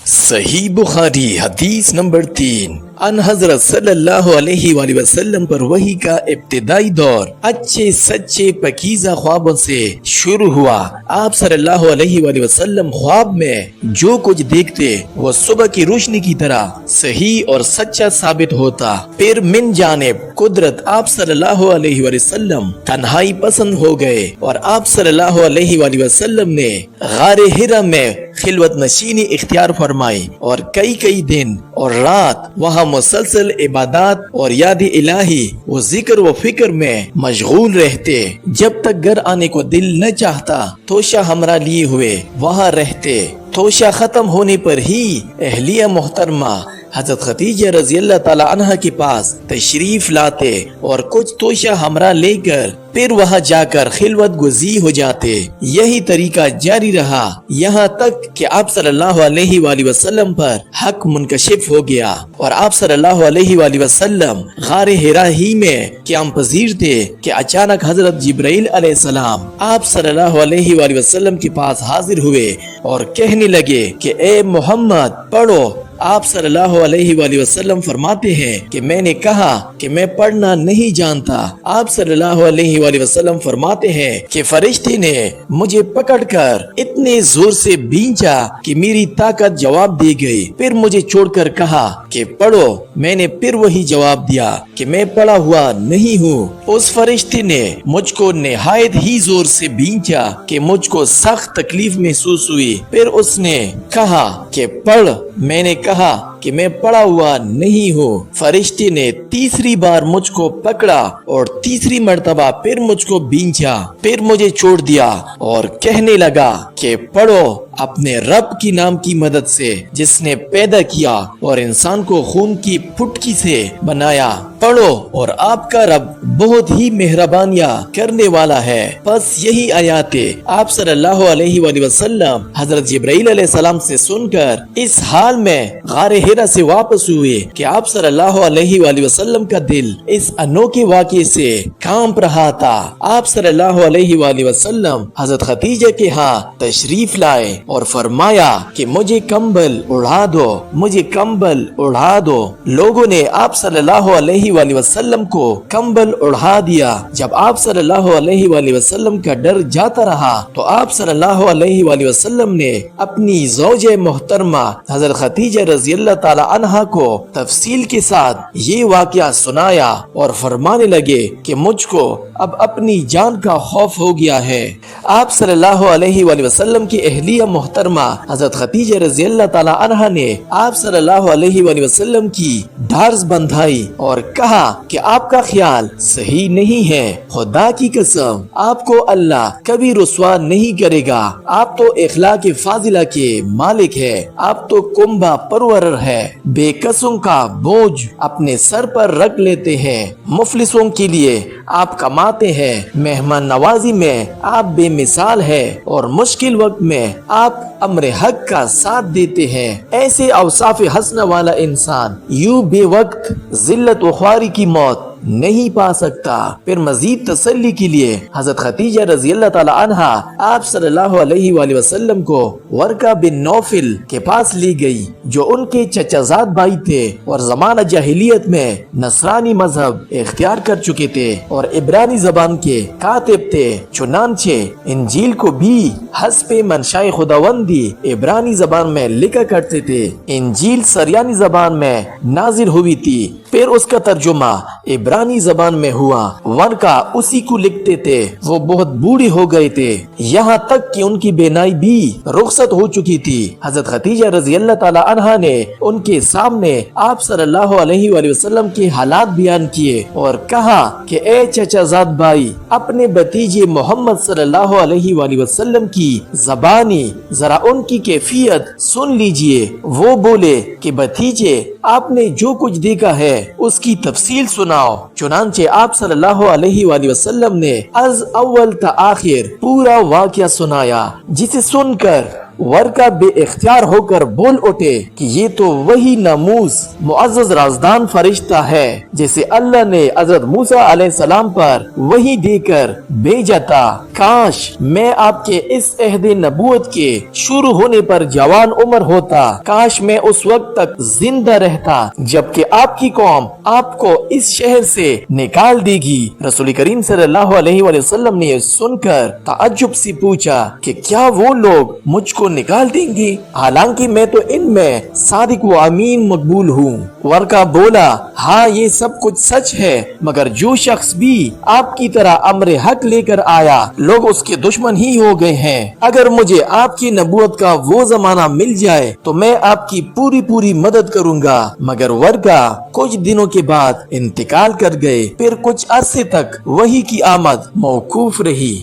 صحیح بخاری حدیث نمبر 3 ان حضرت صلی اللہ علیہ وآلہ وسلم پر وحی کا ابتدائی دور اچھے سچے پکیزہ خوابوں سے شروع ہوا۔ آپ صلی اللہ علیہ وآلہ وسلم خواب میں جو کچھ دیکھتے وہ صبح کی روشنی کی طرح صحیح اور سچا ثابت ہوتا۔ پھر من جانب قدرت آپ صلی اللہ علیہ وآلہ وسلم تنہائی پسند ہو گئے اور آپ صلی اللہ علیہ وآلہ وسلم نے غار حرا میں خلوت نشینی اختیار فرمائی اور کئی دن اور رات وہاں مسلسل عبادات اور یاد الہی و ذکر و فکر میں مشغول رہتے، جب تک گھر آنے کو دل نہ چاہتا توشہ ہمراہ لیے ہوئے وہاں رہتے۔ توشہ ختم ہونے پر ہی اہلیہ محترمہ حضرت خدیجہ رضی اللہ تعالی عنہ کے پاس تشریف لاتے اور کچھ توشہ ہمراہ لے کر پھر وہاں جا کر خلوت گزی ہو جاتے۔ یہی طریقہ جاری رہا یہاں تک کہ آپ صلی اللہ علیہ وآلہ وسلم پر حق منکشف ہو گیا اور آپ صلی اللہ علیہ وآلہ وسلم غار حرا ہی میں قیام پذیر تھے کہ اچانک حضرت جبرائیل علیہ السلام آپ صلی اللہ علیہ وآلہ وسلم کے پاس حاضر ہوئے اور کہنے لگے کہ اے محمد پڑھو۔ آپ صلی اللہ علیہ وآلہ وسلم فرماتے ہیں کہ میں نے کہا کہ میں پڑھنا نہیں جانتا۔ آپ صلی اللہ علیہ وآلہ وسلم فرماتے ہیں کہ فرشتے نے مجھے پکڑ کر اتنے زور سے بھینچا کہ میری طاقت جواب دے گئی، پھر مجھے چھوڑ کر کہا کہ پڑھو۔ میں نے پھر وہی جواب دیا کہ میں پڑھا ہوا نہیں ہوں۔ اس فرشتے نے مجھ کو نہایت ہی زور سے بھینچا کہ مجھ کو سخت تکلیف محسوس ہوئی، پھر اس نے کہا کہ پڑھ۔ میں نے کہا کہ میں پڑا ہوا نہیں ہوں۔ فرشتے نے تیسری بار مجھ کو پکڑا اور تیسری مرتبہ پھر مجھ کو بھینچا، پھر مجھے چھوڑ دیا اور کہنے لگا کہ پڑھو اپنے رب کی نام کی مدد سے جس نے پیدا کیا اور انسان کو خون کی پھٹکی سے بنایا۔ پڑھو اور آپ کا رب بہت ہی مہربانیاں کرنے والا ہے۔ بس یہی آیاتیں آپ صلی اللہ علیہ وآلہ وسلم حضرت جبرائیل علیہ السلام سے سن کر اس حال میں غار حرا سے واپس ہوئے کہ آپ صلی اللہ علیہ وآلہ وسلم کا دل اس انوکھے واقعے سے کانپ رہا تھا۔ آپ صلی اللہ علیہ وآلہ وسلم حضرت خدیجہ کے ہاں تشریف لائے اور فرمایا کہ مجھے کمبل اڑا دو، مجھے کمبل اڑا دو۔ لوگوں نے آپ صلی اللہ علیہ وآلہ وسلم کو کمبل اڑا دیا۔ جب آپ صلی اللہ علیہ وآلہ وسلم کا ڈر جاتا رہا تو آپ صلی اللہ علیہ وآلہ وسلم نے اپنی زوجہ محترمہ حضرت خدیجہ رضی اللہ تعالی عنہا کو تفصیل کے ساتھ یہ واقعہ سنایا اور فرمانے لگے کہ مجھ کو اب اپنی جان کا خوف ہو گیا ہے۔ آپ صلی اللہ علیہ وآلہ وسلم کی اہلیہ محترمہ حضرت خدیجہ رضی اللہ تعالی عنہا نے آپ صلی اللہ علیہ وآلہ وسلم کی ڈھارس بندھائی اور کہا کہ آپ کا خیال صحیح نہیں ہے، خدا کی قسم آپ کو اللہ کبھی رسوا نہیں کرے گا۔ آپ تو اخلاق فاضلہ کے مالک ہے، آپ تو کنبہ پرورر ہے، بے قصوں کا بوجھ اپنے سر پر رکھ لیتے ہیں، مفلسوں کے لیے آپ کماتے ہیں، مہمان نوازی میں آپ بے مثال ہے اور مشکل وقت میں آپ امر حق کا ساتھ دیتے ہیں۔ ایسے اوصاف حسنہ والا انسان یوں بے وقت ذلت و خواری کی موت نہیں پا سکتا۔ پھر مزید تسلی کے لیے حضرت خدیجہ رضی اللہ تعالی عنہا آپ صلی اللہ علیہ وآلہ وسلم کو ورقہ بن نوفل کے پاس لی گئی جو ان کے چچا زاد بھائی تھے اور زمانہ جاہلیت میں نصرانی مذہب اختیار کر چکے تھے اور عبرانی زبان کے کاتب تھے، چنانچہ انجیل کو بھی حسب منشاء خداوندی عبرانی زبان میں لکھا کرتے تھے۔ انجیل سریانی زبان میں نازل ہوئی تھی، پھر اس کا ترجمہ عبرانی زبان میں ہوا، ورقہ اسی کو لکھتے تھے۔ وہ بہت بوڑھے ہو گئے تھے، یہاں تک کہ ان کی بینائی بھی رخصت ہو چکی تھی۔ حضرت خدیجہ رضی اللہ تعالی عنہا نے ان کے سامنے آپ صلی اللہ علیہ وآلہ وسلم کے حالات بیان کیے اور کہا کہ اے چچا زاد بھائی، اپنے بھتیجے محمد صلی اللہ علیہ وآلہ وسلم کی زبانی ذرا ان کی کیفیت سن لیجئے۔ وہ بولے کہ بھتیجے، آپ نے جو کچھ دیکھا ہے اس کی تفصیل سناؤ۔ چنانچہ آپ صلی اللہ علیہ وآلہ وسلم نے از اول تا آخر پورا واقعہ سنایا، جسے سن کر ورقہ بے اختیار ہو کر بول اٹھے کہ یہ تو وہی ناموس معزز رازدان فرشتہ ہے جسے اللہ نے حضرت موسیٰ علیہ السلام پر وہی دے کر بھیجا تھا۔ کاش میں آپ کے اس عہد نبوت کے شروع ہونے پر جوان عمر ہوتا، کاش میں اس وقت تک زندہ رہتا جبکہ آپ کی قوم آپ کو اس شہر سے نکال دے گی۔ رسول کریم صلی اللہ علیہ وآلہ وسلم نے یہ سن کر تعجب سے پوچھا کہ کیا وہ لوگ مجھ کو نکال دیں گے، حالانکہ میں تو ان میں صادق و امین مقبول ہوں۔ ورقہ بولا، ہاں یہ سب کچھ سچ ہے، مگر جو شخص بھی آپ کی طرح امر حق لے کر آیا لوگ اس کے دشمن ہی ہو گئے ہیں۔ اگر مجھے آپ کی نبوت کا وہ زمانہ مل جائے تو میں آپ کی پوری مدد کروں گا۔ مگر ورقہ کچھ دنوں کے بعد انتقال کر گئے، پھر کچھ عرصے تک وحی کی آمد موقوف رہی۔